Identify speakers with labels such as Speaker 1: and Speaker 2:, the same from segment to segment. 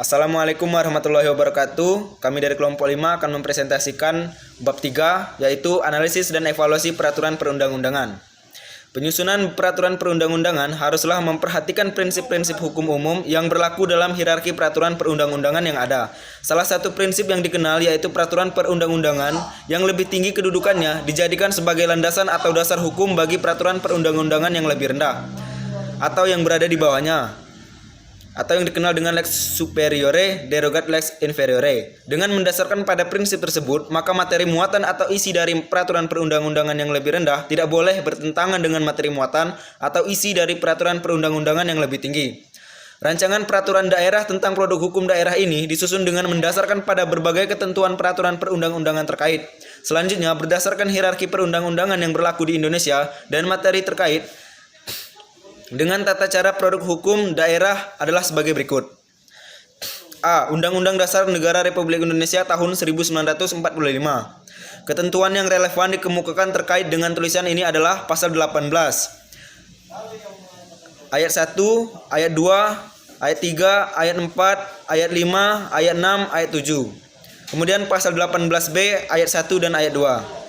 Speaker 1: Assalamualaikum warahmatullahi wabarakatuh. Kami dari kelompok 5 akan mempresentasikan bab 3, yaitu analisis dan evaluasi peraturan perundang-undangan. Penyusunan peraturan perundang-undangan haruslah memperhatikan prinsip-prinsip hukum umum yang berlaku dalam hierarki peraturan perundang-undangan yang ada. Salah satu prinsip yang dikenal yaitu peraturan perundang-undangan yang lebih tinggi kedudukannya dijadikan sebagai landasan atau dasar hukum bagi peraturan perundang-undangan yang lebih rendah atau yang berada di bawahnya, atau yang dikenal dengan lex superiore derogat lex inferiore. Dengan mendasarkan pada prinsip tersebut, maka materi muatan atau isi dari peraturan perundang-undangan yang lebih rendah tidak boleh bertentangan dengan materi muatan atau isi dari peraturan perundang-undangan yang lebih tinggi. Rancangan peraturan daerah tentang produk hukum daerah ini disusun dengan mendasarkan pada berbagai ketentuan peraturan perundang-undangan terkait. Selanjutnya, berdasarkan hierarki perundang-undangan yang berlaku di Indonesia dan materi terkait dengan tata cara produk hukum daerah adalah sebagai berikut. A. Undang-Undang Dasar Negara Republik Indonesia tahun 1945. Ketentuan yang relevan dikemukakan terkait dengan tulisan ini adalah pasal 18, ayat 1, ayat 2, ayat 3, ayat 4, ayat 5, ayat 6, ayat 7. Kemudian pasal 18B ayat 1 dan ayat 2.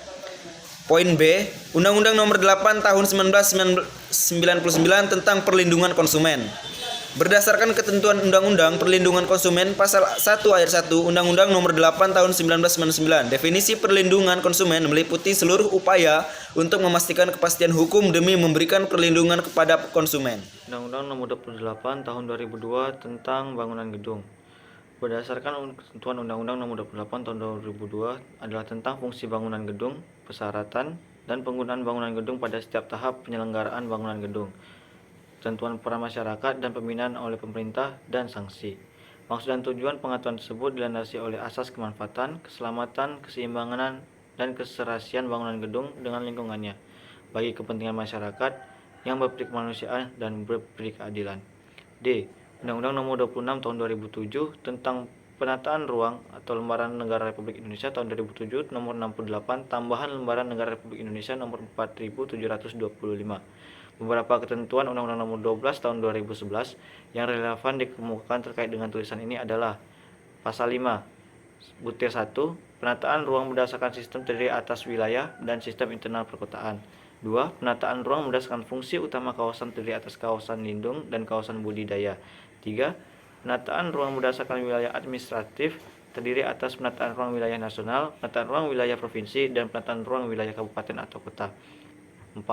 Speaker 1: Poin B, Undang-Undang Nomor 8 Tahun 1999 tentang Perlindungan Konsumen. Berdasarkan ketentuan Undang-Undang Perlindungan Konsumen pasal 1 ayat 1 Undang-Undang Nomor 8 Tahun 1999, definisi perlindungan konsumen meliputi seluruh upaya untuk memastikan kepastian hukum demi memberikan perlindungan kepada konsumen.
Speaker 2: Undang-Undang Nomor 28 Tahun 2002 tentang Bangunan Gedung. Berdasarkan ketentuan Undang-Undang Nomor 28 Tahun 2002 adalah tentang fungsi bangunan gedung, persyaratan, dan penggunaan bangunan gedung pada setiap tahap penyelenggaraan bangunan gedung, ketentuan peran masyarakat dan pembinaan oleh pemerintah, dan sanksi. Maksud dan tujuan pengaturan tersebut dilandasi oleh asas kemanfaatan, keselamatan, keseimbangan, dan keserasian bangunan gedung dengan lingkungannya, bagi kepentingan masyarakat yang berperi kemanusiaan dan berperi keadilan. D. Undang-Undang Nomor 26 Tahun 2007 tentang Penataan Ruang atau Lembaran Negara Republik Indonesia tahun 2007 Nomor 68 Tambahan Lembaran Negara Republik Indonesia Nomor 4725. Beberapa ketentuan Undang-Undang Nomor 12 Tahun 2011 yang relevan dikemukakan terkait dengan tulisan ini adalah Pasal 5 Butir 1, penataan ruang berdasarkan sistem terdiri atas wilayah dan sistem internal perkotaan. 2. Penataan ruang berdasarkan fungsi utama kawasan terdiri atas kawasan lindung dan kawasan budidaya. 3. Penataan ruang berdasarkan wilayah administratif terdiri atas penataan ruang wilayah nasional, penataan ruang wilayah provinsi, dan penataan ruang wilayah kabupaten atau kota. 4.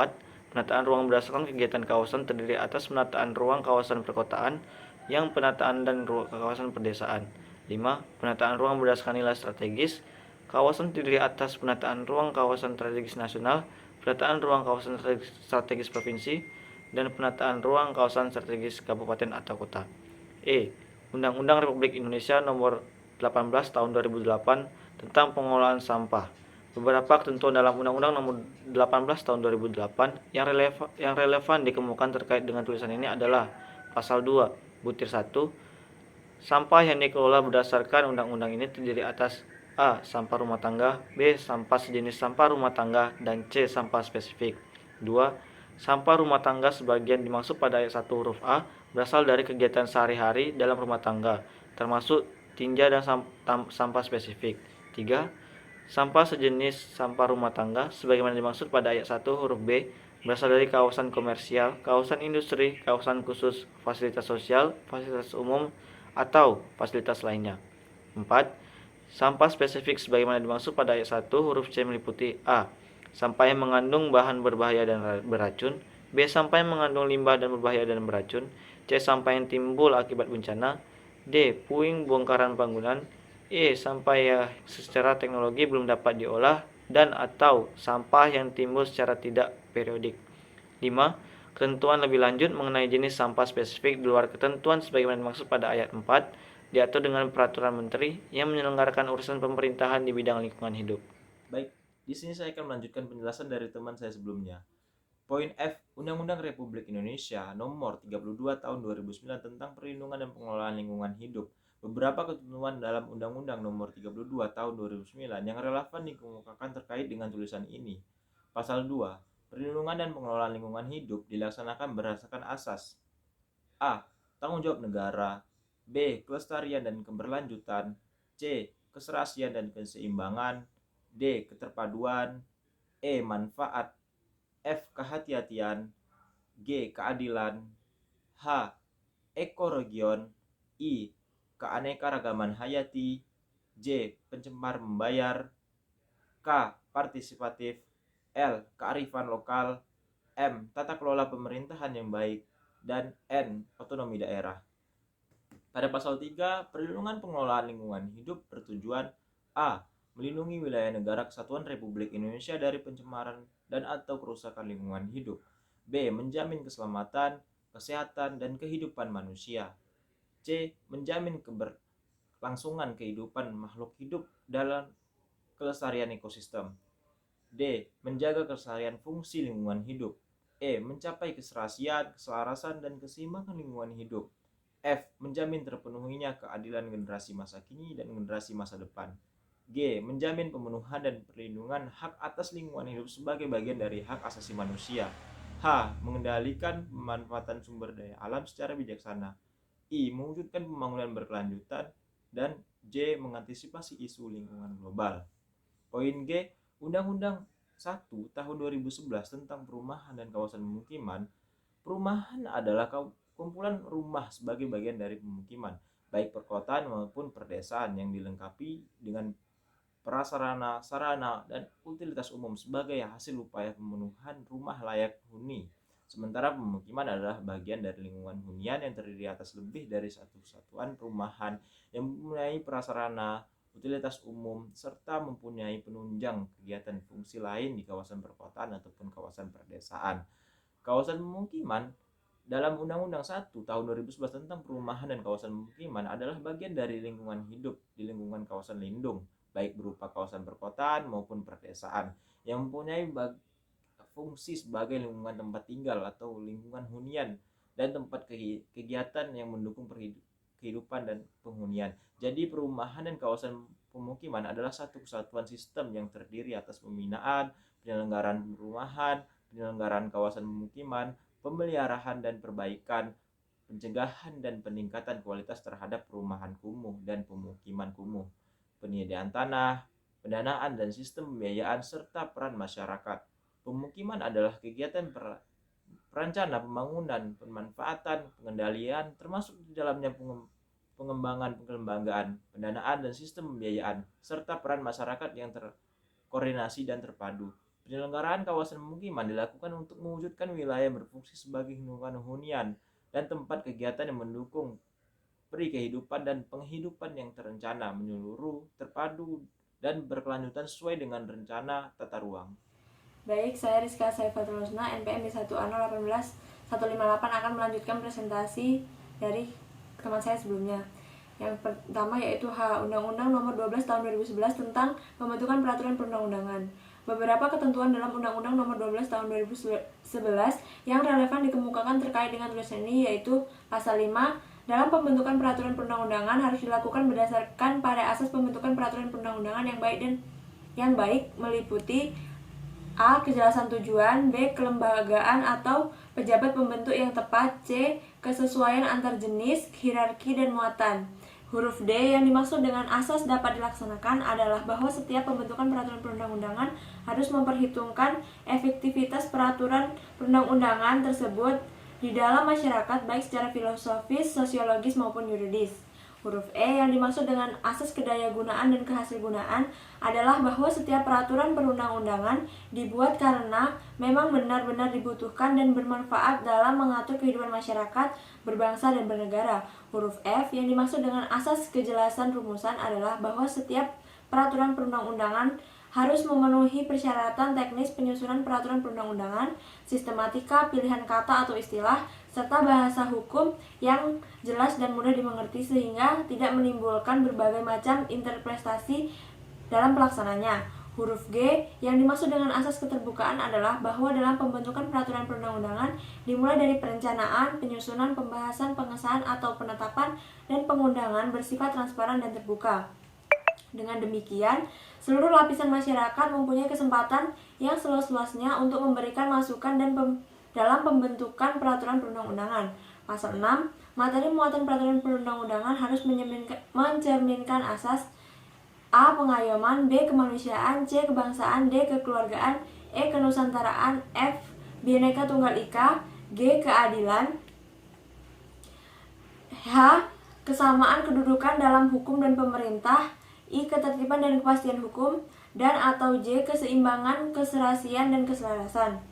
Speaker 2: Penataan ruang berdasarkan kegiatan kawasan terdiri atas penataan ruang kawasan perkotaan, yang penataan dan kawasan perdesaan. 5. Penataan ruang berdasarkan nilai strategis. Kawasan terdiri atas penataan ruang kawasan strategis nasional, penataan ruang kawasan strategis provinsi, dan penataan ruang kawasan strategis kabupaten atau kota. E. Undang-Undang Republik Indonesia Nomor 18 Tahun 2008 tentang pengelolaan sampah. Beberapa ketentuan dalam Undang-Undang Nomor 18 Tahun 2008 yang relevan dikemukakan terkait dengan tulisan ini adalah Pasal 2 Butir 1. Sampah yang dikelola berdasarkan undang-undang ini terdiri atas A. Sampah rumah tangga, B. Sampah sejenis sampah rumah tangga, dan C. Sampah spesifik. 2. Sampah rumah tangga sebagian dimaksud pada ayat 1 huruf A berasal dari kegiatan sehari-hari dalam rumah tangga, termasuk tinja dan sampah spesifik. 3. Sampah sejenis sampah rumah tangga sebagaimana dimaksud pada ayat 1 huruf B berasal dari kawasan komersial, kawasan industri, kawasan khusus, fasilitas sosial, fasilitas umum, atau fasilitas lainnya. 4. Sampah spesifik sebagaimana dimaksud pada ayat 1 huruf C meliputi A. Sampah yang mengandung bahan berbahaya dan beracun, B. Sampah yang mengandung limbah dan berbahaya dan beracun, C. Sampah yang timbul akibat bencana, D. Puing bongkaran bangunan, E. Sampah yang secara teknologi belum dapat diolah dan atau sampah yang timbul secara tidak periodik. 5. Ketentuan lebih lanjut mengenai jenis sampah spesifik di luar ketentuan sebagaimana dimaksud pada ayat 4 diatur dengan peraturan menteri yang menyelenggarakan urusan pemerintahan di bidang lingkungan hidup.
Speaker 3: Baik, di sini saya akan melanjutkan penjelasan dari teman saya sebelumnya. Poin F, Undang-Undang Republik Indonesia Nomor 32 Tahun 2009 tentang Perlindungan dan Pengelolaan Lingkungan Hidup. Beberapa ketentuan dalam Undang-Undang Nomor 32 Tahun 2009 yang relevan dikemukakan terkait dengan tulisan ini. Pasal 2, Perlindungan dan Pengelolaan Lingkungan Hidup dilaksanakan berdasarkan asas A. Tanggung jawab negara, B. Kelestarian dan keberlanjutan, C. Keserasian dan keseimbangan, D. Keterpaduan, E. Manfaat, F. Kehati-hatian, G. Keadilan, H. Ekoregion, I. Keanekaragaman hayati, J. Pencemar membayar, K. Partisipatif, L. Kearifan lokal, M. Tata kelola pemerintahan yang baik, dan N. Otonomi daerah. Pada pasal 3, perlindungan pengelolaan lingkungan hidup bertujuan A. Melindungi wilayah negara kesatuan Republik Indonesia dari pencemaran dan atau kerusakan lingkungan hidup. B. Menjamin keselamatan, kesehatan, dan kehidupan manusia. C. Menjamin keberlangsungan kehidupan makhluk hidup dalam kelestarian ekosistem. D. Menjaga kelestarian fungsi lingkungan hidup. E. Mencapai keserasian, keselarasan, dan keseimbangan lingkungan hidup. F. Menjamin terpenuhinya keadilan generasi masa kini dan generasi masa depan. G. Menjamin pemenuhan dan perlindungan hak atas lingkungan hidup sebagai bagian dari hak asasi manusia. H. Mengendalikan pemanfaatan sumber daya alam secara bijaksana. I. Mewujudkan pembangunan berkelanjutan. Dan J. Mengantisipasi isu lingkungan global. Poin G. Undang-Undang 1 tahun 2011 tentang perumahan dan kawasan pemukiman. Perumahan adalah kumpulan rumah sebagai bagian dari pemukiman, baik perkotaan maupun perdesaan yang dilengkapi dengan prasarana, sarana, dan utilitas umum sebagai hasil upaya pemenuhan rumah layak huni. Sementara pemukiman adalah bagian dari lingkungan hunian yang terdiri atas lebih dari satu satuan perumahan yang mempunyai prasarana, utilitas umum, serta mempunyai penunjang kegiatan fungsi lain di kawasan perkotaan ataupun kawasan perdesaan. Kawasan pemukiman dalam Undang-Undang 1 tahun 2011 tentang perumahan dan kawasan pemukiman adalah bagian dari lingkungan hidup di lingkungan kawasan lindung, baik berupa kawasan perkotaan maupun perdesaan, yang mempunyai fungsi sebagai lingkungan tempat tinggal atau lingkungan hunian dan tempat kegiatan yang mendukung kehidupan dan penghunian. Jadi perumahan dan kawasan pemukiman adalah satu kesatuan sistem yang terdiri atas pembinaan, penyelenggaraan perumahan, penyelenggaraan kawasan pemukiman, pemeliharaan dan perbaikan, pencegahan dan peningkatan kualitas terhadap perumahan kumuh dan pemukiman kumuh, penyediaan tanah, pendanaan dan sistem pembiayaan, serta peran masyarakat. Pemukiman adalah kegiatan perencana pembangunan, pemanfaatan, pengendalian, termasuk di dalamnya pengembangan, pengembangan, pendanaan, dan sistem pembiayaan, serta peran masyarakat yang terkoordinasi dan terpadu. Penyelenggaraan kawasan pemukiman dilakukan untuk mewujudkan wilayah yang berfungsi sebagai lingkungan hunian dan tempat kegiatan yang mendukung peri kehidupan dan penghidupan yang terencana, menyeluruh, terpadu, dan berkelanjutan sesuai dengan rencana tata ruang.
Speaker 4: Baik, saya Rizka Saifatul Husna, NPM D1A018-158 akan melanjutkan presentasi dari teman saya sebelumnya. Yang pertama yaitu H. Undang-Undang Nomor 12 Tahun 2011 tentang pembentukan peraturan perundang-undangan. Beberapa ketentuan dalam Undang-Undang Nomor 12 Tahun 2011 yang relevan dikemukakan terkait dengan tugas ini yaitu Pasal 5. Dalam pembentukan peraturan perundang-undangan harus dilakukan berdasarkan pada asas pembentukan peraturan perundang-undangan yang baik meliputi A. Kejelasan tujuan, B. Kelembagaan atau pejabat pembentuk yang tepat, C. Kesesuaian antar jenis, hierarki, dan muatan. Huruf D yang dimaksud dengan asas dapat dilaksanakan adalah bahwa setiap pembentukan peraturan perundang-undangan harus memperhitungkan efektivitas peraturan perundang-undangan tersebut di dalam masyarakat baik secara filosofis, sosiologis maupun yuridis. Huruf E yang dimaksud dengan asas kedayagunaan dan kehasilgunaan adalah bahwa setiap peraturan perundang-undangan dibuat karena memang benar-benar dibutuhkan dan bermanfaat dalam mengatur kehidupan masyarakat, berbangsa, dan bernegara. Huruf F yang dimaksud dengan asas kejelasan rumusan adalah bahwa setiap peraturan perundang-undangan harus memenuhi persyaratan teknis penyusunan peraturan perundang-undangan, sistematika, pilihan kata atau istilah, serta bahasa hukum yang jelas dan mudah dimengerti sehingga tidak menimbulkan berbagai macam interpretasi dalam pelaksananya. Huruf G yang dimaksud dengan asas keterbukaan adalah bahwa dalam pembentukan peraturan perundang-undangan dimulai dari perencanaan, penyusunan, pembahasan, pengesahan atau penetapan dan pengundangan bersifat transparan dan terbuka. Dengan demikian, seluruh lapisan masyarakat mempunyai kesempatan yang seluas-luasnya untuk memberikan masukan dan dalam pembentukan peraturan perundang-undangan. Pasal 6. materi muatan peraturan perundang-undangan harus mencerminkan asas A. Pengayoman, B. Kemanusiaan, C. Kebangsaan, D. Kekeluargaan, E. Kenusantaraan, F. Bhinneka Tunggal Ika, G. Keadilan, H. Kesamaan kedudukan dalam hukum dan pemerintah, I. Ketertiban dan kepastian hukum, dan atau J. Keseimbangan, keserasian, dan keselarasan.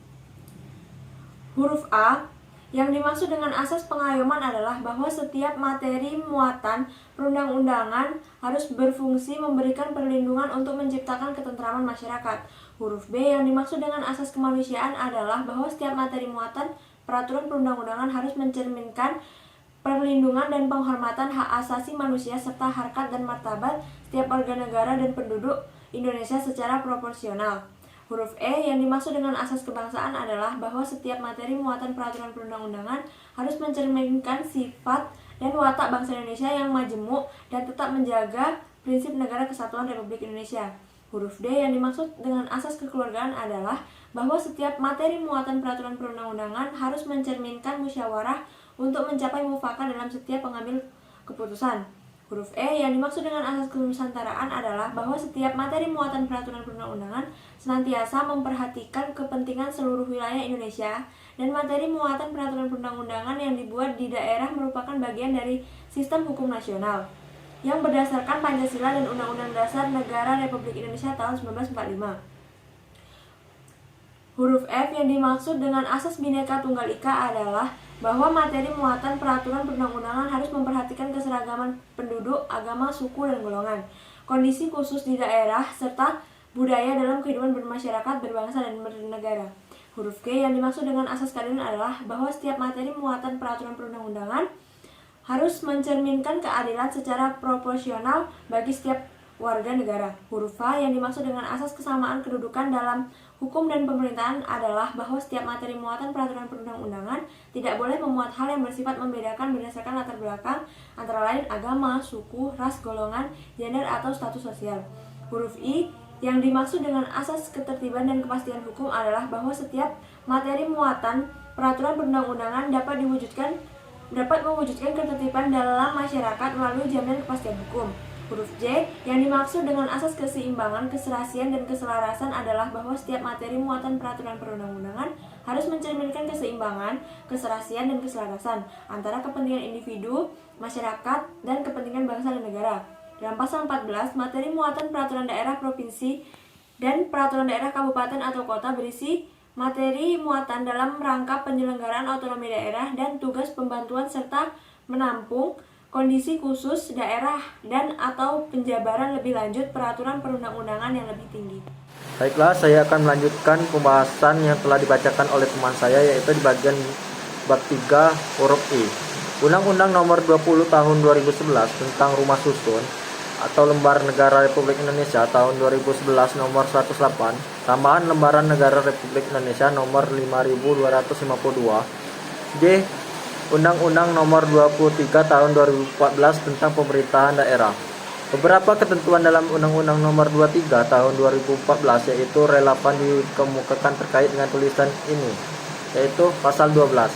Speaker 4: Huruf A. Yang dimaksud dengan asas pengayoman adalah bahwa setiap materi muatan perundang-undangan harus berfungsi memberikan perlindungan untuk menciptakan ketentraman masyarakat. Huruf B. Yang dimaksud dengan asas kemanusiaan adalah bahwa setiap materi muatan peraturan perundang-undangan harus mencerminkan perlindungan dan penghormatan hak asasi manusia serta harkat dan martabat setiap warga negara dan penduduk Indonesia secara proporsional. Huruf E. Yang dimaksud dengan asas kebangsaan adalah bahwa setiap materi muatan peraturan perundang-undangan harus mencerminkan sifat dan watak bangsa Indonesia yang majemuk dan tetap menjaga prinsip negara kesatuan Republik Indonesia. Huruf D. Yang dimaksud dengan asas kekeluargaan adalah bahwa setiap materi muatan peraturan perundang-undangan harus mencerminkan musyawarah untuk mencapai mufakat dalam setiap pengambil keputusan. Huruf E. Yang dimaksud dengan asas kenusantaraan adalah bahwa setiap materi muatan peraturan perundang-undangan senantiasa memperhatikan kepentingan seluruh wilayah Indonesia dan materi muatan peraturan perundang-undangan yang dibuat di daerah merupakan bagian dari sistem hukum nasional yang berdasarkan Pancasila dan Undang-Undang Dasar Negara Republik Indonesia tahun 1945. Huruf F. Yang dimaksud dengan asas Bhinneka Tunggal Ika adalah bahwa materi muatan peraturan perundang-undangan harus memperhatikan keseragaman penduduk, agama, suku, dan golongan, kondisi khusus di daerah, serta budaya dalam kehidupan bermasyarakat, berbangsa, dan bernegara. Huruf G. Yang dimaksud dengan asas keadilan adalah bahwa setiap materi muatan peraturan perundang-undangan harus mencerminkan keadilan secara proporsional bagi setiap warga negara. Huruf H. Yang dimaksud dengan asas kesamaan kedudukan dalam hukum dan pemerintahan adalah bahwa setiap materi muatan peraturan perundang-undangan tidak boleh memuat hal yang bersifat membedakan berdasarkan latar belakang antara lain agama, suku, ras, golongan, gender, atau status sosial. Huruf I. Yang dimaksud dengan asas ketertiban dan kepastian hukum adalah bahwa setiap materi muatan peraturan perundang-undangan dapat mewujudkan ketertiban dalam masyarakat melalui jaminan kepastian hukum. Huruf J. Yang dimaksud dengan asas keseimbangan, keserasian, dan keselarasan adalah bahwa setiap materi muatan peraturan perundang-undangan harus mencerminkan keseimbangan, keserasian, dan keselarasan antara kepentingan individu, masyarakat, dan kepentingan bangsa dan negara. Dalam pasal 14, materi muatan peraturan daerah provinsi dan peraturan daerah kabupaten atau kota berisi materi muatan dalam rangka penyelenggaraan otonomi daerah dan tugas pembantuan serta menampung kondisi khusus daerah dan atau penjabaran lebih lanjut peraturan perundang-undangan yang lebih tinggi.
Speaker 2: Baiklah, saya akan melanjutkan pembahasan yang telah dibacakan oleh teman saya, yaitu di bagian bab 3 huruf I. Undang-Undang Nomor 20 Tahun 2011 tentang Rumah Susun atau Lembar Negara Republik Indonesia tahun 2011 Nomor 108, tambahan Lembaran Negara Republik Indonesia Nomor 5252. J. Undang-Undang Nomor 23 Tahun 2014 tentang Pemerintahan Daerah. Beberapa ketentuan dalam Undang-Undang Nomor 23 Tahun 2014 yaitu relevan dikemukakan terkait dengan tulisan ini, yaitu pasal 12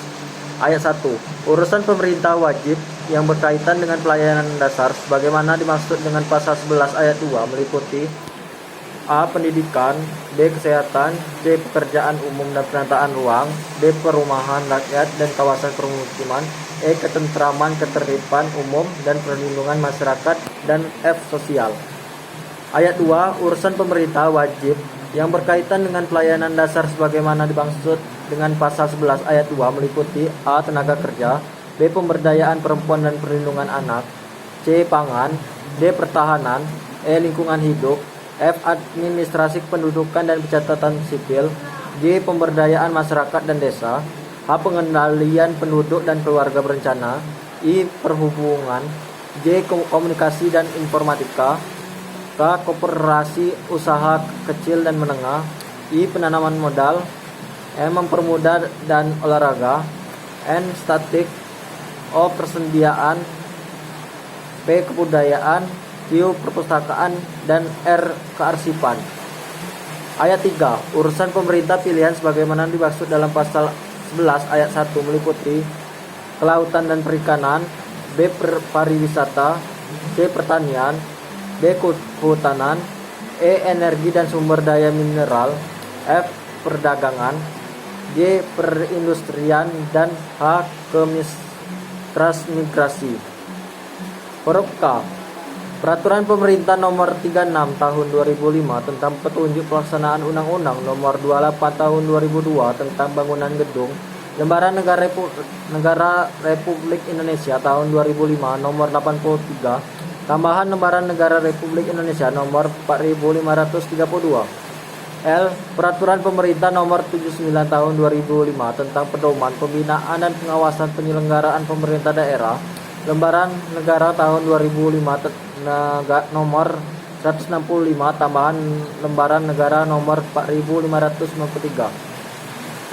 Speaker 2: ayat 1. Urusan pemerintah wajib yang berkaitan dengan pelayanan dasar sebagaimana dimaksud dengan pasal 11 ayat 2 meliputi A. Pendidikan, B. Kesehatan, C. Pekerjaan umum dan penataan ruang, D. Perumahan rakyat dan kawasan permukiman, E. Ketentraman, ketertiban umum dan perlindungan masyarakat, dan F. Sosial. Ayat 2. Urusan pemerintah wajib yang berkaitan dengan pelayanan dasar sebagaimana dimaksud dengan pasal 11 ayat 2 meliputi A. Tenaga kerja, B. Pemberdayaan perempuan dan perlindungan anak, C. Pangan, D. Pertahanan, E. Lingkungan hidup, F. Administrasi kependudukan dan pencatatan sipil, G. Pemberdayaan masyarakat dan desa, H. Pengendalian penduduk dan keluarga berencana, I. Perhubungan, J. Komunikasi dan informatika, K. Koperasi usaha kecil dan menengah, I. Penanaman modal, M. Mempermudah dan olahraga, N. Statik, O. Persediaan, P. Kebudayaan, Q. Perpustakaan, dan R. Kearsipan. Ayat 3. Urusan pemerintah pilihan sebagaimana dimaksud dalam pasal 11 ayat 1 meliputi
Speaker 5: kelautan dan perikanan, B. Pariwisata, C. Pertanian, D. Kehutanan, E. Energi dan sumber daya mineral, F. Perdagangan, G. Perindustrian, dan H. Transmigrasi. Huruf K. Peraturan Pemerintah Nomor 36 Tahun 2005 tentang petunjuk pelaksanaan Undang-Undang Nomor 28 Tahun 2002 tentang bangunan gedung Lembaran Negara Republik Indonesia Tahun 2005 Nomor 83 tambahan Lembaran Negara Republik Indonesia Nomor 4532. L. Peraturan Pemerintah Nomor 79 Tahun 2005 tentang pedoman pembinaan dan pengawasan penyelenggaraan pemerintah daerah Lembaran Negara Tahun 2005 Nomor 165 tambahan Lembaran Negara Nomor 4593.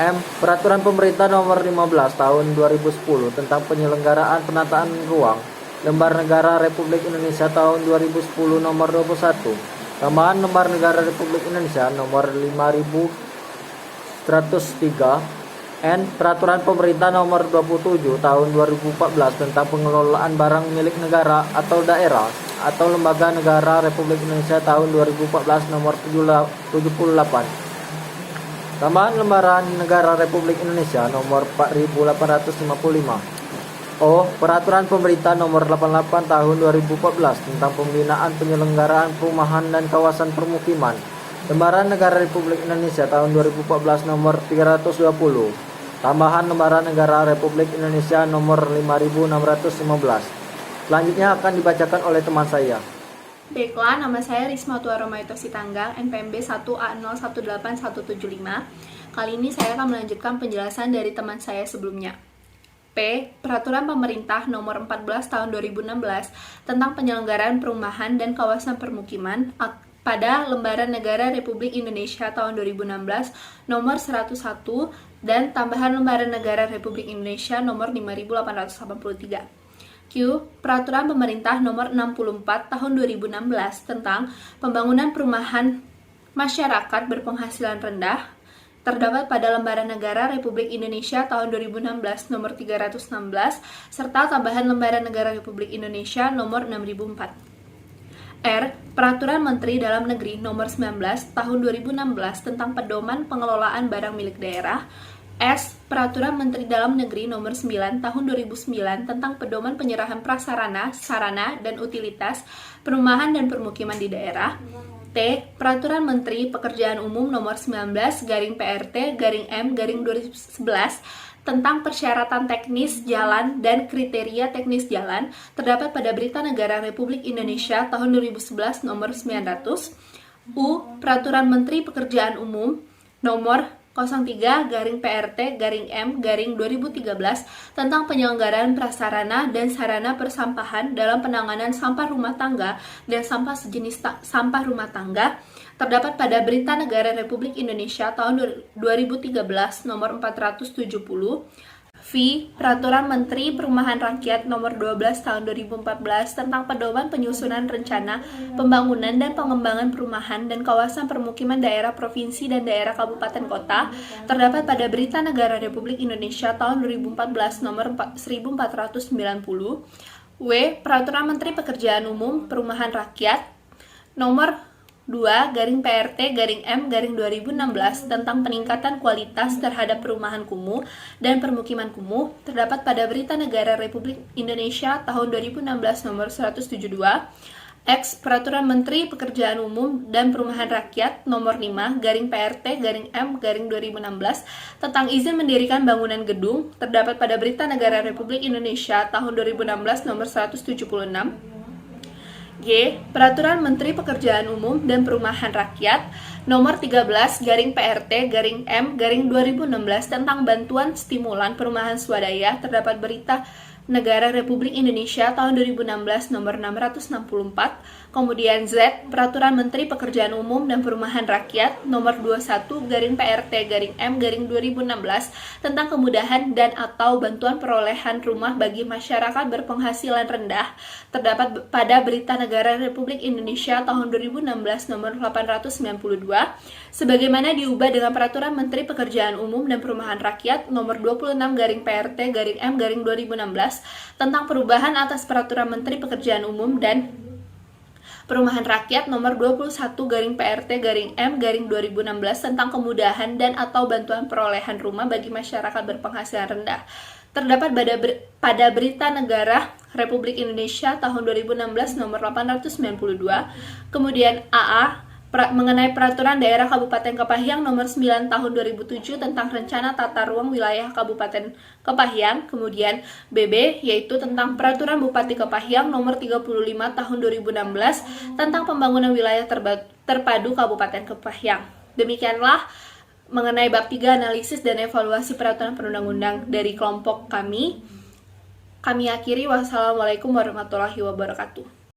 Speaker 5: M. Peraturan Pemerintah Nomor 15 Tahun 2010 tentang penyelenggaraan penataan ruang Lembar Negara Republik Indonesia Tahun 2010 Nomor 21 tambahan Lembar Negara Republik Indonesia Nomor 5103. N. Peraturan Pemerintah Nomor 27 Tahun 2014 tentang pengelolaan barang milik negara atau daerah atau lembaga negara Republik Indonesia Tahun 2014 Nomor 78 tambahan Lembaran Negara Republik Indonesia Nomor 4855. O. Peraturan Pemerintah Nomor 88 Tahun 2014 tentang pembinaan penyelenggaraan perumahan dan kawasan permukiman Lembaran Negara Republik Indonesia Tahun 2014 Nomor 320 tambahan Lembaran Negara Republik Indonesia Nomor 5615. Selanjutnya akan dibacakan oleh teman saya.
Speaker 6: Baiklah, nama saya Risma Tuaromaito Sitanggang, NPMB 1A018175. Kali ini saya akan melanjutkan penjelasan dari teman saya sebelumnya. P. Peraturan Pemerintah Nomor 14 Tahun 2016 tentang penyelenggaraan perumahan dan kawasan permukiman pada Lembaran Negara Republik Indonesia tahun 2016 Nomor 101 dan tambahan Lembaran Negara Republik Indonesia Nomor 5883. Q. Peraturan Pemerintah Nomor 64 Tahun 2016 tentang pembangunan perumahan masyarakat berpenghasilan rendah terdapat pada Lembaran Negara Republik Indonesia tahun 2016 Nomor 316 serta tambahan Lembaran Negara Republik Indonesia Nomor 6004. R. Peraturan Menteri Dalam Negeri Nomor 19 Tahun 2016 tentang pedoman pengelolaan barang milik daerah. S. Peraturan Menteri Dalam Negeri Nomor 9 Tahun 2009 tentang pedoman penyerahan prasarana, sarana, dan utilitas perumahan dan permukiman di daerah. T. Peraturan Menteri Pekerjaan Umum Nomor 19 /PRT/M/2011 tentang persyaratan teknis jalan dan kriteria teknis jalan terdapat pada Berita Negara Republik Indonesia tahun 2011 nomor 900. U. Peraturan Menteri Pekerjaan Umum nomor 03/PRT/M/2013 tentang penyelenggaraan prasarana dan sarana persampahan dalam penanganan sampah rumah tangga dan sampah sejenis sampah rumah tangga terdapat pada Berita Negara Republik Indonesia tahun 2013 nomor 470. V. Peraturan Menteri Perumahan Rakyat Nomor 12 Tahun 2014 tentang pedoman penyusunan rencana pembangunan dan pengembangan perumahan dan kawasan permukiman daerah provinsi dan daerah kabupaten kota terdapat pada Berita Negara Republik Indonesia tahun 2014 nomor 1490. W. Peraturan Menteri Pekerjaan Umum Perumahan Rakyat Nomor 2/PRT/M/2016 tentang peningkatan kualitas terhadap perumahan kumuh dan permukiman kumuh terdapat pada Berita Negara Republik Indonesia tahun 2016 nomor 172. X. Peraturan Menteri Pekerjaan Umum dan Perumahan Rakyat nomor 5/PRT/M/2016 tentang izin mendirikan bangunan gedung terdapat pada Berita Negara Republik Indonesia tahun 2016 nomor 176. G. Peraturan Menteri Pekerjaan Umum dan Perumahan Rakyat Nomor 13/PRT/M/2016 tentang bantuan stimulan perumahan swadaya terdapat Berita Negara Republik Indonesia tahun 2016 nomor 664, kemudian Z, Peraturan Menteri Pekerjaan Umum dan Perumahan Rakyat nomor 21/PRT/M/2016 tentang kemudahan dan atau bantuan perolehan rumah bagi masyarakat berpenghasilan rendah terdapat pada Berita Negara Republik Indonesia tahun 2016 nomor 892 sebagaimana diubah dengan Peraturan Menteri Pekerjaan Umum dan Perumahan Rakyat nomor 26/PRT/M/2016 tentang perubahan atas Peraturan Menteri Pekerjaan Umum dan Perumahan Rakyat nomor 21/PRT/M/2016 tentang kemudahan dan atau bantuan perolehan rumah bagi masyarakat berpenghasilan rendah terdapat pada Berita Negara Republik Indonesia tahun 2016 nomor 892, kemudian AA mengenai Peraturan Daerah Kabupaten Kepahyang nomor 9 tahun 2007 tentang Rencana Tata Ruang Wilayah Kabupaten Kepahyang, kemudian BB yaitu tentang Peraturan Bupati Kepahyang nomor 35 tahun 2016 tentang Pembangunan Wilayah Terpadu Kabupaten Kepahyang. Demikianlah mengenai bab 3 analisis dan evaluasi peraturan perundang-undang dari kelompok kami. Kami akhiri, wassalamualaikum warahmatullahi wabarakatuh.